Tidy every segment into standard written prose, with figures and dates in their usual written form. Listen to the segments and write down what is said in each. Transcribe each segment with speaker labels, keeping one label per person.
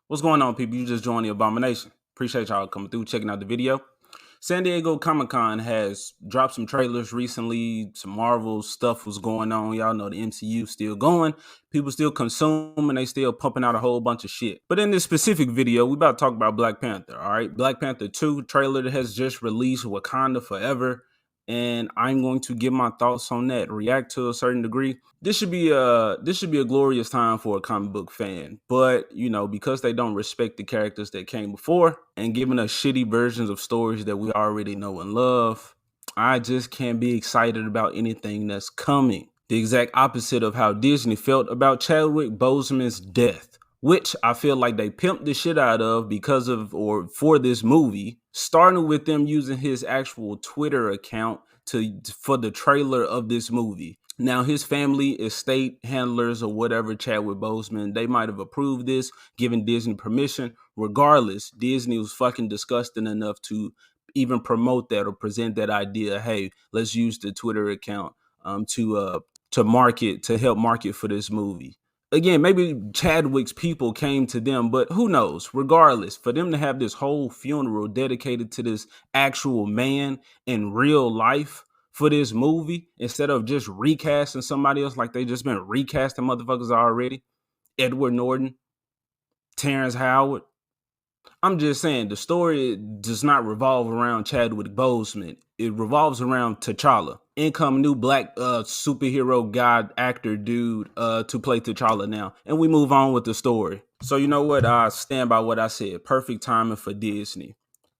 Speaker 1: What's going on, people? You just joined the Abomination. Appreciate y'all coming through, checking out the video. San Diego Comic-Con has dropped some trailers recently. Some Marvel stuff was going on. Y'all know the MCU still going. People still consuming. They still pumping out a whole bunch of shit. But in this specific video, we about to talk about Black Panther, all right? Black Panther 2 trailer that has just released, Wakanda Forever. And I'm going to give my thoughts on that, react to a certain degree. This should be a glorious time for a comic book fan, but because they don't respect the characters that came before and giving us shitty versions of stories that we already know and love, I just can't be excited about anything that's coming. The exact opposite of how Disney felt about Chadwick Boseman's death, which I feel like they pimped the shit out of because of or for this movie, starting with them using his actual Twitter account for the trailer of this movie. Now, his family, estate handlers, or whatever, Chadwick Boseman, they might have approved this, given Disney permission. Regardless, Disney was fucking disgusting enough to even promote that or present that idea. Hey, let's use the Twitter account to help market for this movie. Again, maybe Chadwick's people came to them, but who knows? Regardless, for them to have this whole funeral dedicated to this actual man in real life for this movie, instead of just recasting somebody else like they just been recasting motherfuckers already, Edward Norton, Terrence Howard. I'm just saying the story does not revolve around Chadwick Boseman. It revolves around T'Challa. Income new black superhero god actor dude to play T'Challa now. And we move on with the story. So you know what? I stand by what I said. Perfect timing for Disney.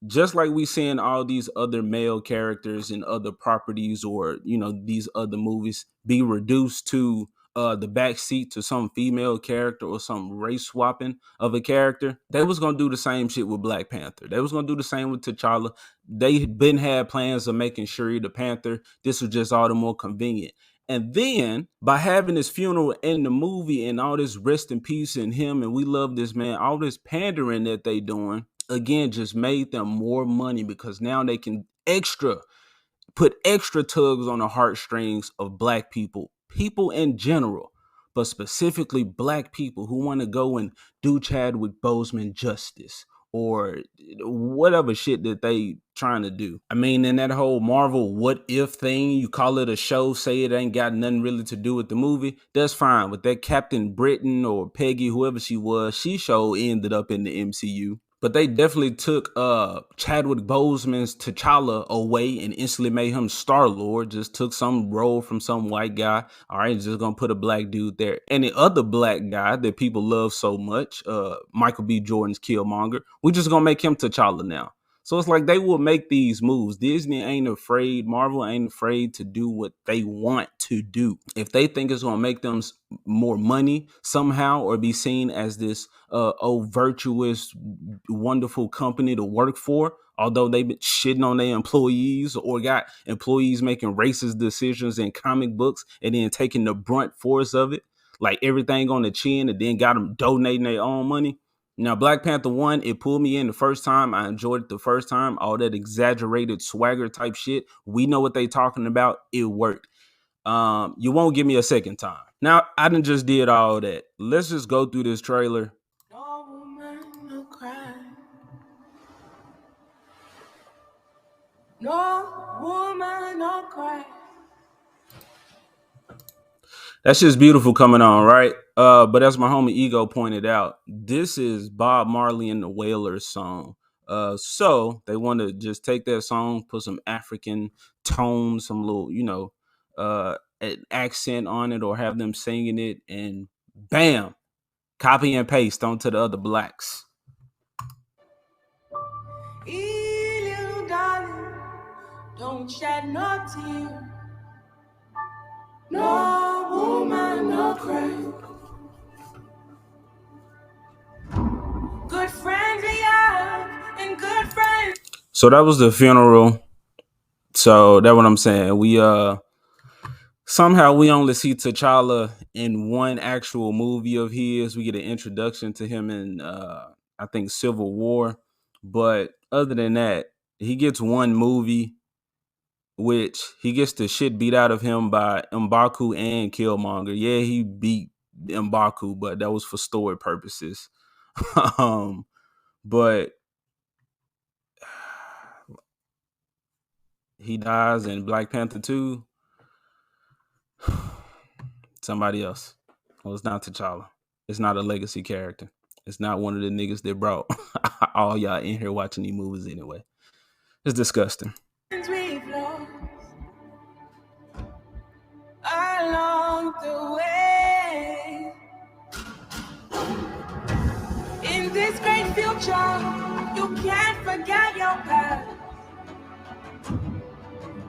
Speaker 1: Just like we seeing all these other male characters in other properties or, these other movies be reduced to the backseat to some female character or some race swapping of a character, they was gonna do the same shit with Black Panther. They was gonna do the same with T'Challa. They been had plans of making Shuri the Panther. This was just all the more convenient. And then by having this funeral in the movie and all this rest in peace in him and we love this man, all this pandering that they doing, again, just made them more money because now they can put extra tugs on the heartstrings of black people in general, but specifically black people who want to go and do Chadwick Boseman justice or whatever shit that they trying to do. I mean, in that whole Marvel what if thing, you call it a show, say it ain't got nothing really to do with the movie, that's fine. With that Captain Britain or Peggy, whoever she was, she show ended up in the MCU. But they definitely took Chadwick Boseman's T'Challa away and instantly made him Star-Lord. Just took some role from some white guy. All right, just gonna put a black dude there. And the other black guy that people love so much, Michael B. Jordan's Killmonger, we just gonna make him T'Challa now. So it's like they will make these moves. Disney ain't afraid. Marvel ain't afraid to do what they want to do. If they think it's going to make them more money somehow or be seen as this virtuous, wonderful company to work for, although they've been shitting on their employees or got employees making racist decisions in comic books and then taking the brunt force of it, like everything on the chin, and then got them donating their own money. Now, Black Panther 1, it pulled me in the first time. I enjoyed it the first time. All that exaggerated swagger type shit. We know what they talking about. It worked. You won't give me a second time. Now, I done just did all that. Let's just go through this trailer. No woman, no cry. No woman, no cry. That's just beautiful coming on, right? But as my homie Ego pointed out, this is Bob Marley and the Wailers song. So they want to just take that song, put some African tones, some little, an accent on it, or have them singing it, and bam, copy and paste onto the other blacks. Little darling, don't shed no tear. No woman, no cry. Good friends we have and good friends. So that was the funeral. So that's what I'm saying. We somehow we only see T'Challa in one actual movie of his. We get an introduction to him in I think Civil War. But other than that, he gets one movie, which he gets the shit beat out of him by M'Baku and Killmonger. Yeah, he beat M'Baku, but that was for story purposes. But he dies in Black Panther 2. Somebody else. Well, it's not T'Challa. It's not a legacy character. It's not one of the niggas that brought all y'all in here watching these movies anyway. It's disgusting. Along the way, in this great future, you can't forget your past.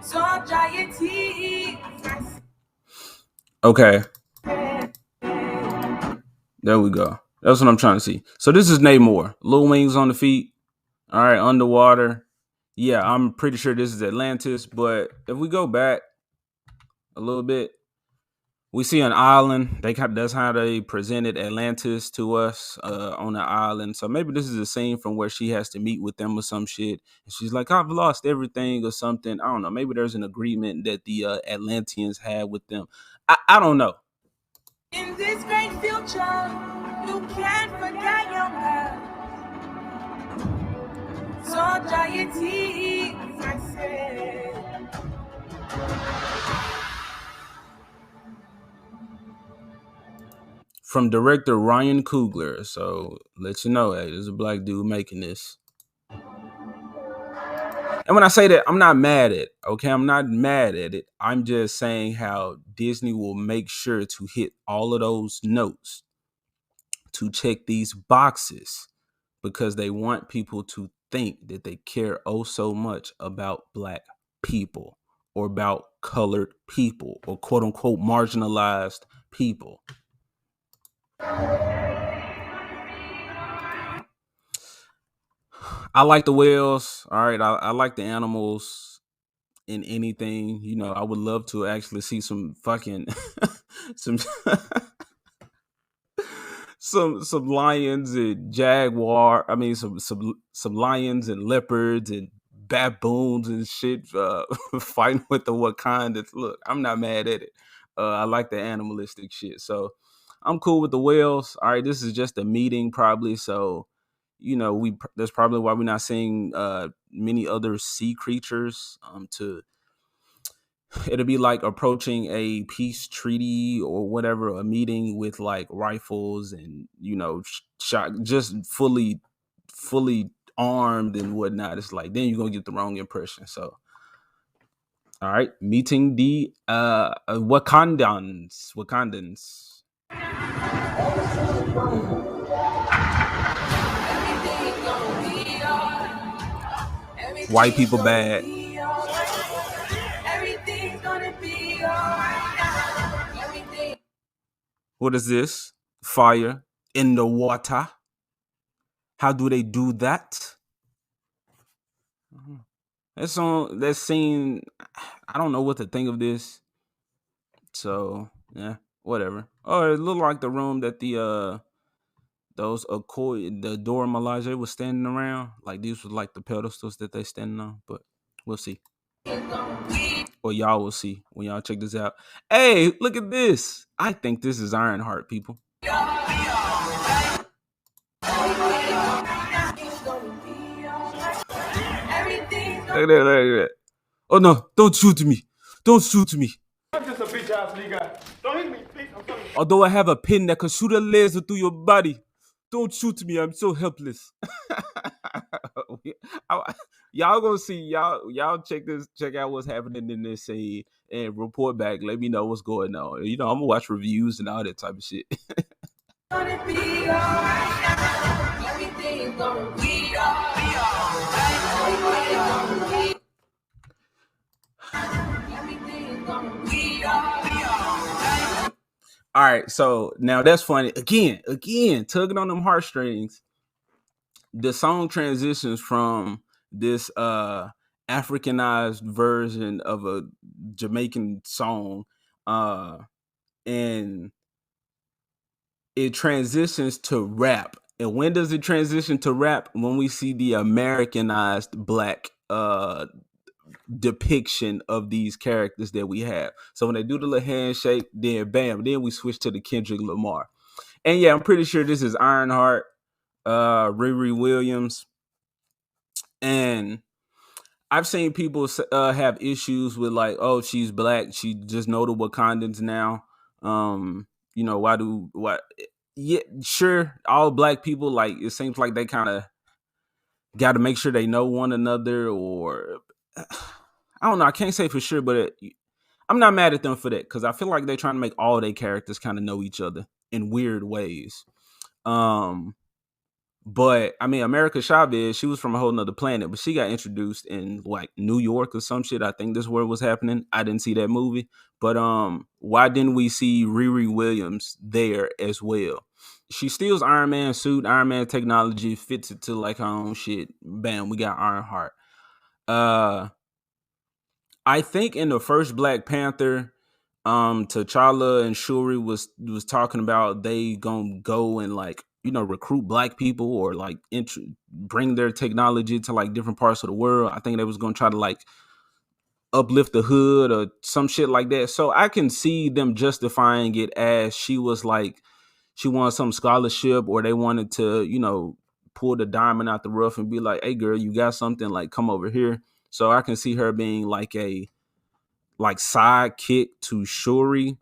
Speaker 1: So dry your tears. Okay. There we go. That's what I'm trying to see. So this is Namor. Little wings on the feet. All right, underwater. Yeah, I'm pretty sure this is Atlantis. But if we go back a little bit, we see an island. That's how they presented Atlantis to us on the island. So maybe this is a scene from where she has to meet with them or some shit. And she's like, I've lost everything or something. I don't know. Maybe there's an agreement that the Atlanteans had with them. I don't know. In this great future, you can't forget your past. So dry your tears, I said. From director Ryan Coogler. So let you know, hey, there's a black dude making this. And when I say that, I'm not mad at it. Okay, I'm not mad at it. I'm just saying how Disney will make sure to hit all of those notes to check these boxes because they want people to think that they care oh so much about black people or about colored people or quote unquote marginalized people. I like the whales. All right. I like the animals in anything. You know, I would love to actually see some fucking some some lions and jaguar. I mean some lions and leopards and baboons and shit fighting with the Wakanda. Look, I'm not mad at it. I like the animalistic shit. So I'm cool with the whales. All right, this is just a meeting probably. So you know, that's probably why we're not seeing many other sea creatures. It'll be like approaching a peace treaty or whatever, a meeting with like rifles and shot, just fully armed and whatnot. It's like then you're gonna get the wrong impression. So, all right, meeting the Wakandans. White people bad. Everything's gonna be alright. What is this? Fire in the water. How do they do that? That scene, I don't know what to think of this. So yeah, whatever. Oh, it looked like the room that the Dora Milaje was standing around. Like these was like the pedestals that they standing on. But we'll see. Or y'all will see when y'all check this out. Hey, look at this. I think this is Ironheart, people. Look at that. Oh no, don't shoot me. Don't shoot me. I'm just a bitch ass nigga. Don't hit me, please. Although I have a pin that can shoot a laser through your body. Don't shoot me. I'm so helpless. Y'all gonna see y'all check out what's happening in this scene and report back. Let me know what's going on. You know, I'm gonna watch reviews and all that type of shit. Gonna be alright. Everything's gonna be alright. Everything's gonna be alright. All right, so now that's funny. Again, tugging on them heartstrings. The song transitions from this Africanized version of a Jamaican song, and it transitions to rap. And when does it transition to rap? When we see the Americanized black depiction of these characters that we have. So when they do the little handshake, then bam, then we switch to the Kendrick Lamar. And yeah, I'm pretty sure this is Ironheart. Riri Williams, and I've seen people have issues with like, oh, she's black, she just know the Wakandans now. Why? Yeah, sure, all black people, like, it seems like they kind of got to make sure they know one another, or I don't know. I can't say for sure, but I'm not mad at them for that because I feel like they're trying to make all their characters kind of know each other in weird ways. Um, but I mean, America Chavez, she was from a whole nother planet, but she got introduced in like New York or some shit. I think this is where it was happening. I didn't see that movie, but why didn't we see Riri Williams there as well? She steals Iron Man suit, Iron Man technology, fits it to like her own shit. Bam, we got Ironheart. Uh, I think in the first Black Panther, T'Challa and Shuri was talking about they gonna go and like, recruit black people or like bring their technology to like different parts of the world. I think they was gonna try to like uplift the hood or some shit like that. So I can see them justifying it as she was like she wanted some scholarship, or they wanted to, pull the diamond out the rough and be like, hey girl, you got something, like come over here. So I can see her being like a sidekick to Shuri.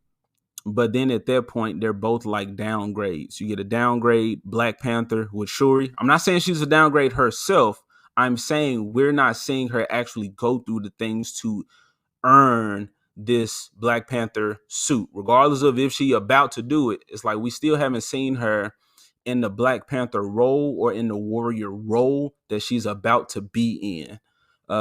Speaker 1: But then at that point, they're both like downgrades. You get a downgrade Black Panther with Shuri. I'm not saying she's a downgrade herself. I'm saying we're not seeing her actually go through the things to earn this Black Panther suit. Regardless of if she about to do it, it's like we still haven't seen her in the Black Panther role or in the warrior role that she's about to be in.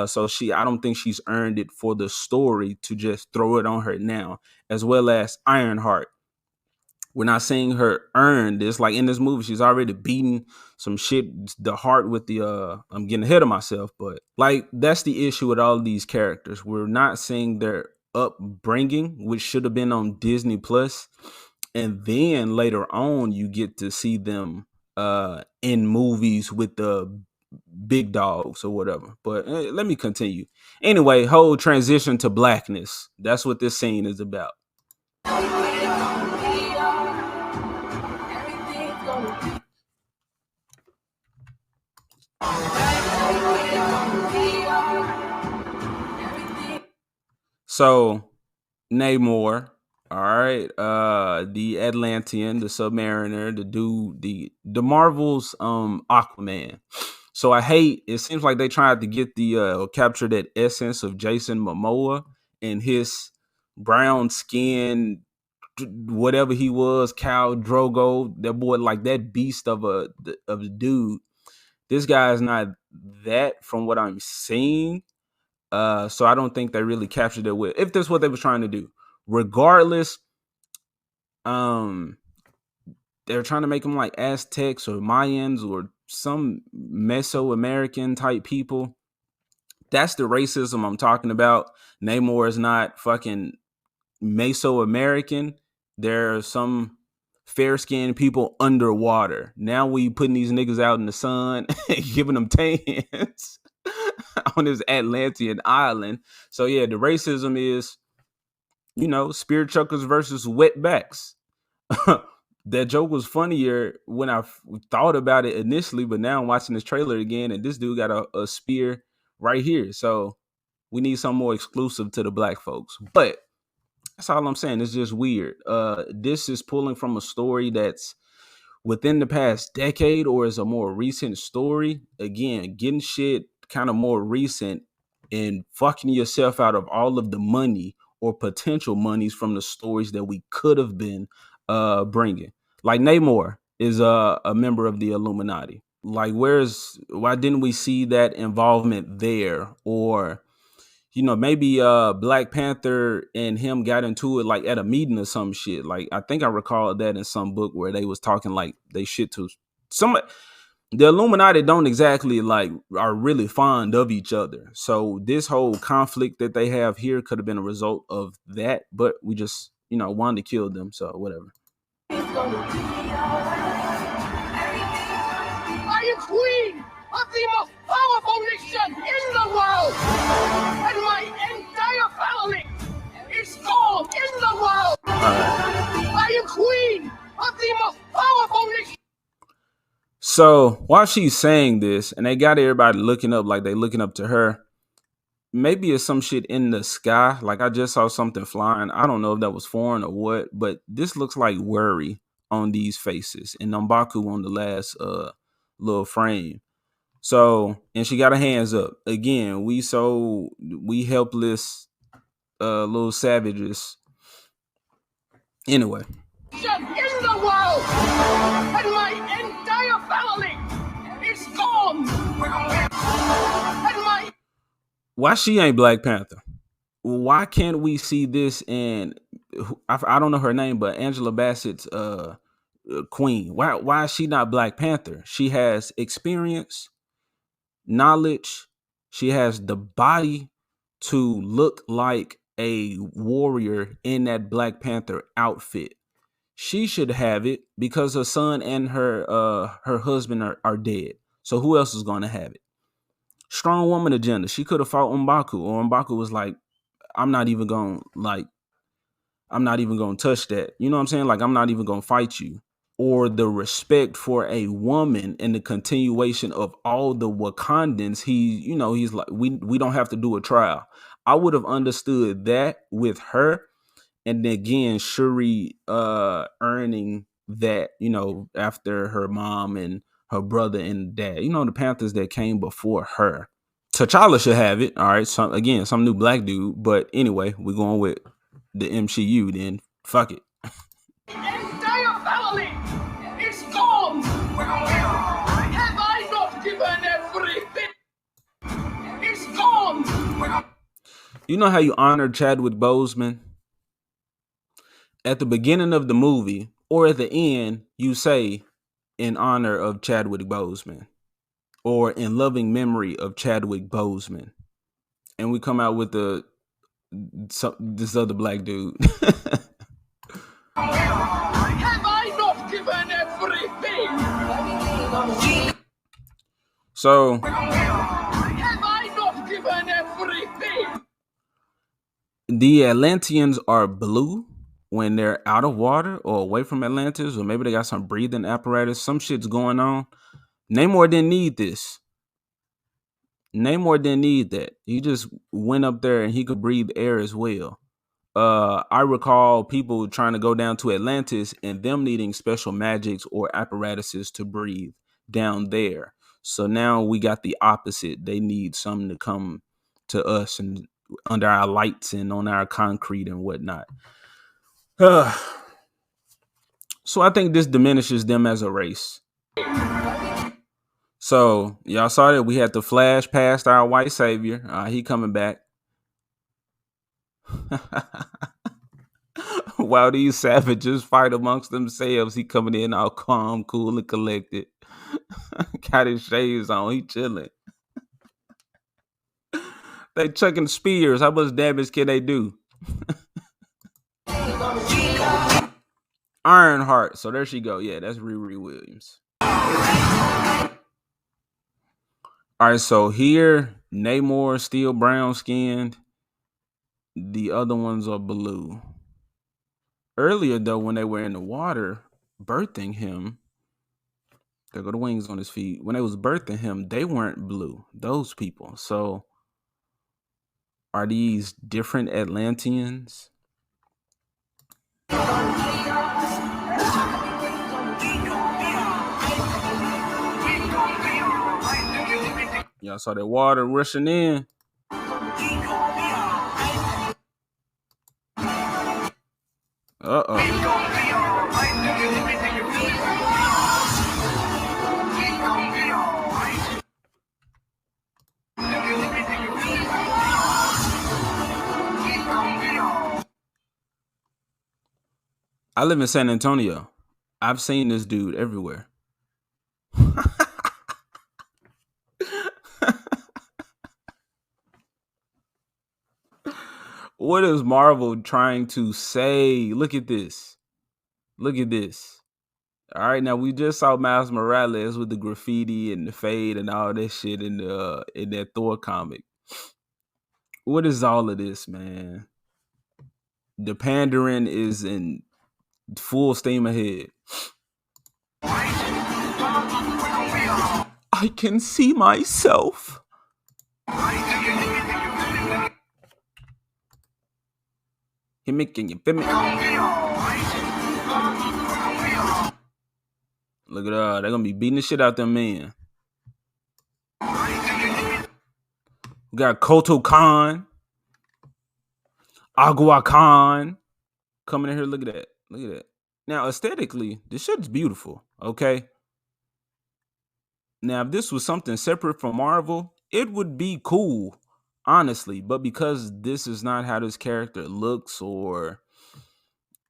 Speaker 1: So I don't think she's earned it for the story to just throw it on her now, as well as Ironheart. We're not seeing her earn this. Like in this movie, she's already beaten some shit, the heart with the I'm getting ahead of myself, but like that's the issue with all of these characters. We're not seeing their upbringing, which should have been on Disney Plus. And then later on you get to see them in movies with the big dogs or whatever. But let me continue. Anyway, whole transition to blackness. That's what this scene is about. So Namor, all right, the Atlantean, the Submariner, the dude, the Marvel's Aquaman. So it seems like they tried to get the capture that essence of Jason Momoa and his brown skin, whatever he was, Khal Drogo, that boy, like that beast of a dude. This guy is not that from what I'm seeing. So I don't think they really captured it with, if that's what they was trying to do. Regardless, they're trying to make them like Aztecs or Mayans or some Mesoamerican type people. That's the racism I'm talking about. Namor is not fucking Mesoamerican. There are some fair-skinned people underwater. Now we putting these niggas out in the sun and giving them tans on this Atlantean island. So yeah, the racism is, spear chuckers versus wetbacks. That joke was funnier when I thought about it initially, but now I'm watching this trailer again, and this dude got a spear right here. So we need something more exclusive to the black folks. But that's all I'm saying. It's just weird. This is pulling from a story that's within the past decade, or is a more recent story. Again, getting shit kind of more recent and fucking yourself out of all of the money or potential monies from the stories that we could have been bringing. Like Namor is a member of the Illuminati. Like, why didn't we see that involvement there? Or maybe Black Panther and him got into it like at a meeting or some shit. Like I think I recall that in some book where they was talking like they shit to some. The Illuminati don't exactly like are really fond of each other. So this whole conflict that they have here could have been a result of that, but we just wanted to kill them. So whatever.
Speaker 2: I am queen of the most powerful nation in the world, and my entire family is all in the world. I am queen of the most powerful nation.
Speaker 1: So while she's saying this, and they got everybody looking up like they looking up to her, maybe it's some shit in the sky. Like I just saw something flying. I don't know if that was foreign or what, but this looks like worry on these faces and M'Baku on the last little frame. So, and she got her hands up. Again, we helpless little savages. Anyway,
Speaker 2: in the world, and my entire family is gone. And my
Speaker 1: why she ain't Black Panther? Why can't we see this in I don't know her name, but Angela Bassett's queen? Why is she not Black Panther? She has experience, knowledge, she has the body to look like a warrior in that Black Panther outfit. She should have it because her son and her husband are dead. So who else is going to have it? Strong woman agenda. She could have fought M'Baku, or M'Baku was like, I'm not even going to touch that. You know what I'm saying? Like I'm not even going to fight you. Or the respect for a woman and the continuation of all the Wakandans. He's like, we don't have to do a trial. I would have understood that with her. And then again, Shuri earning that, after her mom and her brother and dad, the Panthers that came before her. T'Challa should have it. All right. Some new black dude. But anyway, we're going with the MCU then. Fuck it.
Speaker 2: entire family is gone. Have I not given everything? It's gone.
Speaker 1: You know how you honor Chadwick Boseman? At the beginning of the movie or at the end, you say in honor of Chadwick Boseman or in loving memory of Chadwick Boseman. And we come out with this other black dude.
Speaker 2: Have I not given everything?
Speaker 1: So
Speaker 2: Have I not given everything?
Speaker 1: the Atlanteans are blue when they're out of water or away from Atlantis, or maybe they got some breathing apparatus. Some shit's going on. Namor didn't need this. Namor didn't need that. He just went up there and he could breathe air as well. I recall people trying to go down to Atlantis and them needing special magics or apparatuses to breathe down there. So now we got the opposite. They need something to come to us and under our lights and on our concrete and whatnot. So I think this diminishes them as a race. So y'all saw that we had to flash past our white savior. He coming back. While these savages fight amongst themselves, he coming in all calm, cool, and collected. Got his shades on. He chilling. They chucking spears. How much damage can they do? Ironheart. So there she go. Yeah, that's Riri Williams. All right, so here, Namor still brown skinned. The other ones are blue. Earlier, though, when they were in the water birthing him, there go the wings on his feet. When they was birthing him, they weren't blue. Those people. So, are these different Atlanteans? Y'all saw that water rushing in. I live in San Antonio. I've seen this dude everywhere. What is Marvel trying to say? Look at this. Look at this. All right, now we just saw Miles Morales with the graffiti and the fade and all that shit in that Thor comic. What is all of this, man? The pandering is in full steam ahead. I can see myself. Him, can you feel me? Look at that. They're gonna be beating the shit out them men. We got Koto Khan, Agua Khan coming in here. Look at that. Look at that. Now, aesthetically, this shit's beautiful. Okay. Now, if this was something separate from Marvel, it would be cool, honestly. But because this is not how this character looks, or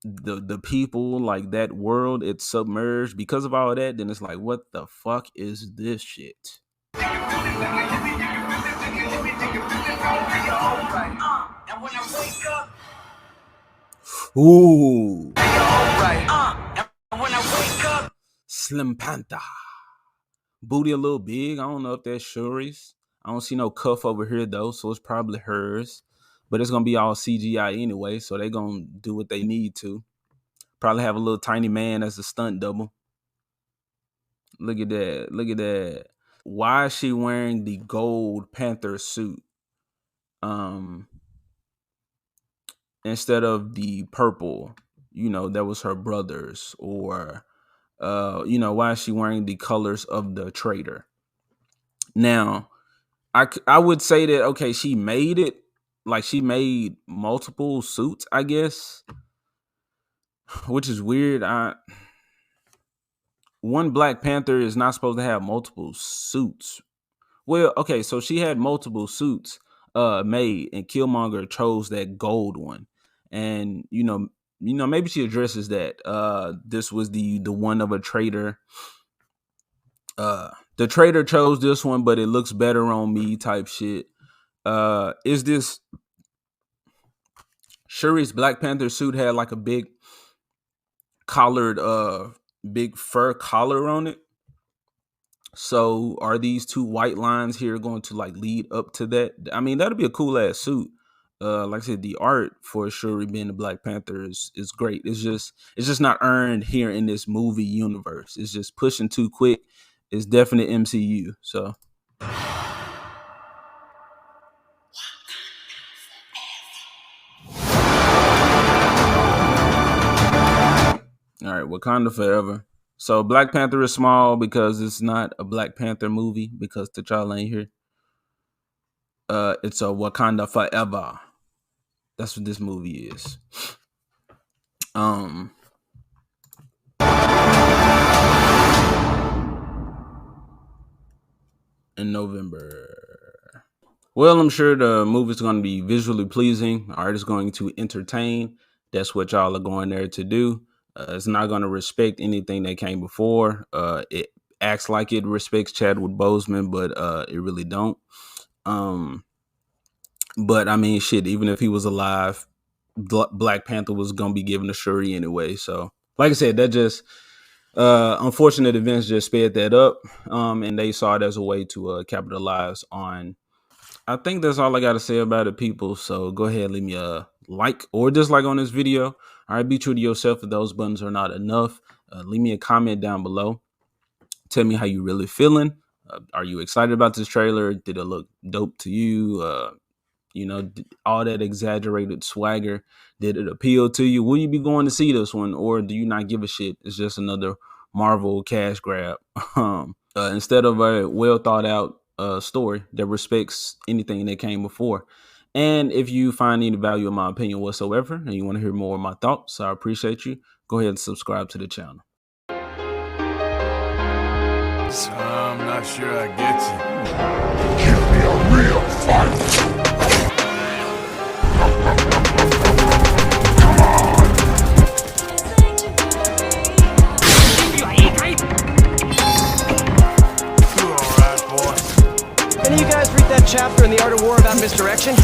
Speaker 1: the people, like that world, it's submerged because of all that, then it's like, what the fuck is this shit? Ooh. Slim Panther. Booty a little big. I don't know if that's Shuri's. I don't see no cuff over here though, so it's probably hers. But it's gonna be all CGI anyway, so they're gonna do what they need to. Probably have a little tiny man as a stunt double. Look at that. Look at that. Why is she wearing the gold Panther suit? Instead of the purple, that was her brother's, or why is she wearing the colors of the traitor? Now, I would say that, okay, she made it, like she made multiple suits, I guess, which is weird. One Black Panther is not supposed to have multiple suits. Well, okay, so she had multiple suits made, and Killmonger chose that gold one. And maybe she addresses that this was the one of a traitor. The traitor chose this one, but it looks better on me type shit. Is this Shuri's Black Panther suit had like a big collared big fur collar on it? So are these two white lines here going to like lead up to that? I mean, that'd be a cool ass suit. Like I said, the art for Shuri being the Black Panther is great. It's just not earned here in this movie universe. It's just pushing too quick. It's definite MCU. So all right, Wakanda forever. So Black Panther is small because it's not a Black Panther movie, because T'Challa ain't here. It's a Wakanda forever. That's what this movie is. In November. Well, I'm sure the movie's going to be visually pleasing. Art is going to entertain. That's what y'all are going there to do. It's not going to respect anything that came before. It acts like it respects Chadwick Boseman, but it really don't. But I mean, shit, even if he was alive, Black Panther was going to be given to Shuri anyway. So, like I said, that just unfortunate events just sped that up. And they saw it as a way to capitalize on. I think that's all I got to say about it, people. So go ahead, leave me a like or dislike on this video. All right, be true to yourself if those buttons are not enough. Leave me a comment down below. Tell me how you really feeling. Are you excited about this trailer? Did it look dope to you? All that exaggerated swagger, did it appeal to you? Will you be going to see this one, or do you not give a shit? It's just another Marvel cash grab. Instead of a well thought out story that respects anything that came before. And if you find any value in my opinion whatsoever, and you want to hear more of my thoughts, I appreciate you. Go ahead and subscribe to the channel.
Speaker 3: So I'm not sure I get you.
Speaker 2: Give me a real fight.
Speaker 3: You all right, boy?
Speaker 4: Any of you guys read that chapter in The Art of War about misdirection?